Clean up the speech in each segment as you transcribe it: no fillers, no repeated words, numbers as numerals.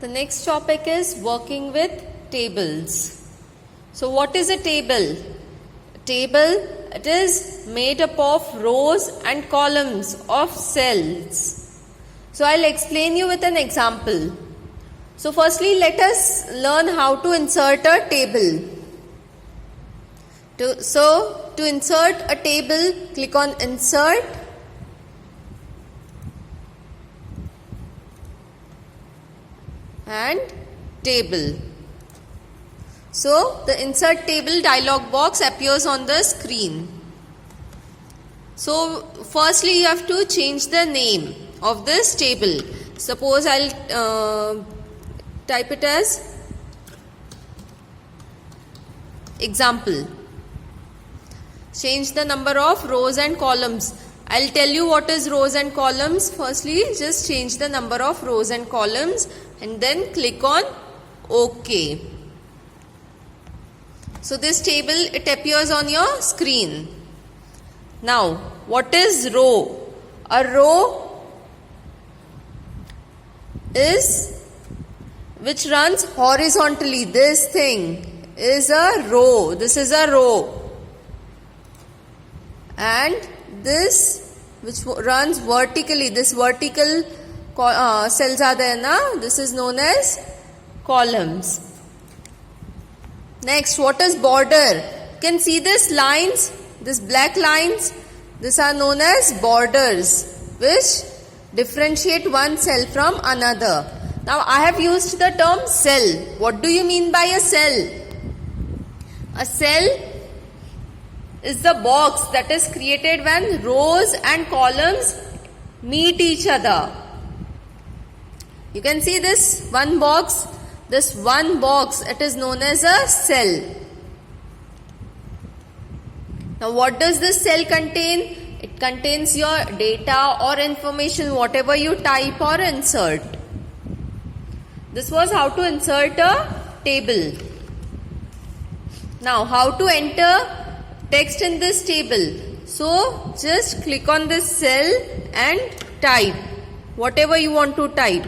The next topic is working with tables. So what is a table? Table, it is made up of rows and columns of cells. So I'll explain you with an example. So firstly, let us learn how to insert a table. To insert a table, click on Insert. And Table. So the Insert Table dialog box appears on the screen. So firstly you have to change the name of this table. Suppose I'll type it as example. Change the number of rows and columns. I'll tell you what is rows and columns. Firstly, just change the number of rows and columns and then click on OK. So this table, it appears on your screen. Now, what is row? A row is which runs horizontally. This thing is a row. This is a row. And this which runs vertically, this vertical cells are there na, this is known as columns. Next, what is border? You can see this lines, this black lines, these are known as borders which differentiate one cell from another. Now I have used the term cell. What do you mean by a cell? A cell is the box that is created when rows and columns meet each other. You can see this one box, it is known as a cell. Now what does this cell contain? It contains your data or information, whatever you type or insert. This was how to insert a table. Now how to enter text in this table. So just click on this cell and type whatever you want to type.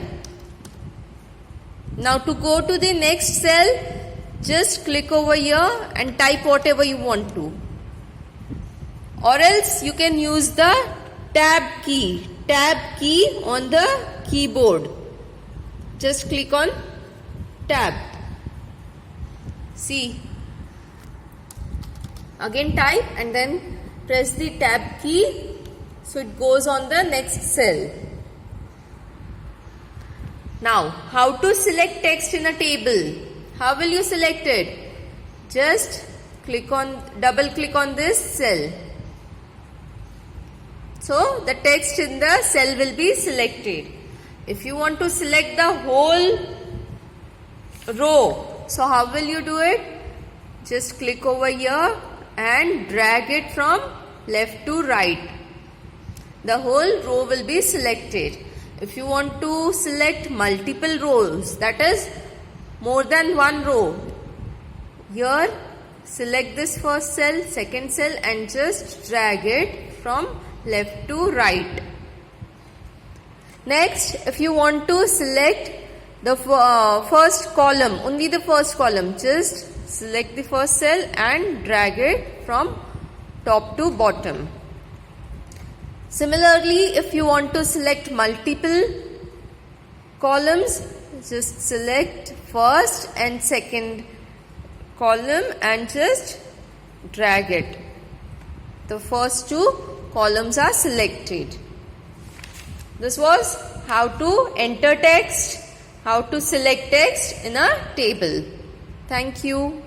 Now to go to the next cell, just click over here and type whatever you want to. Or else you can use the tab key on the keyboard. Just click on tab. See. Again type and then press the tab key so it goes on the next cell. Now, how to select text in a table? How will you select it? Just double click on this cell. So, the text in the cell will be selected. If you want to select the whole row, so how will you do it? Just click over here and drag it from left to right. The whole row will be selected. If you want to select multiple rows, that is more than one row, here select this first cell, second cell and just drag it from left to right. Next, if you want to select the first column, only the first column, just select the first cell and drag it from top to bottom. Similarly, if you want to select multiple columns, just select first and second column and just drag it. The first two columns are selected. This was how to enter text, how to select text in a table. Thank you.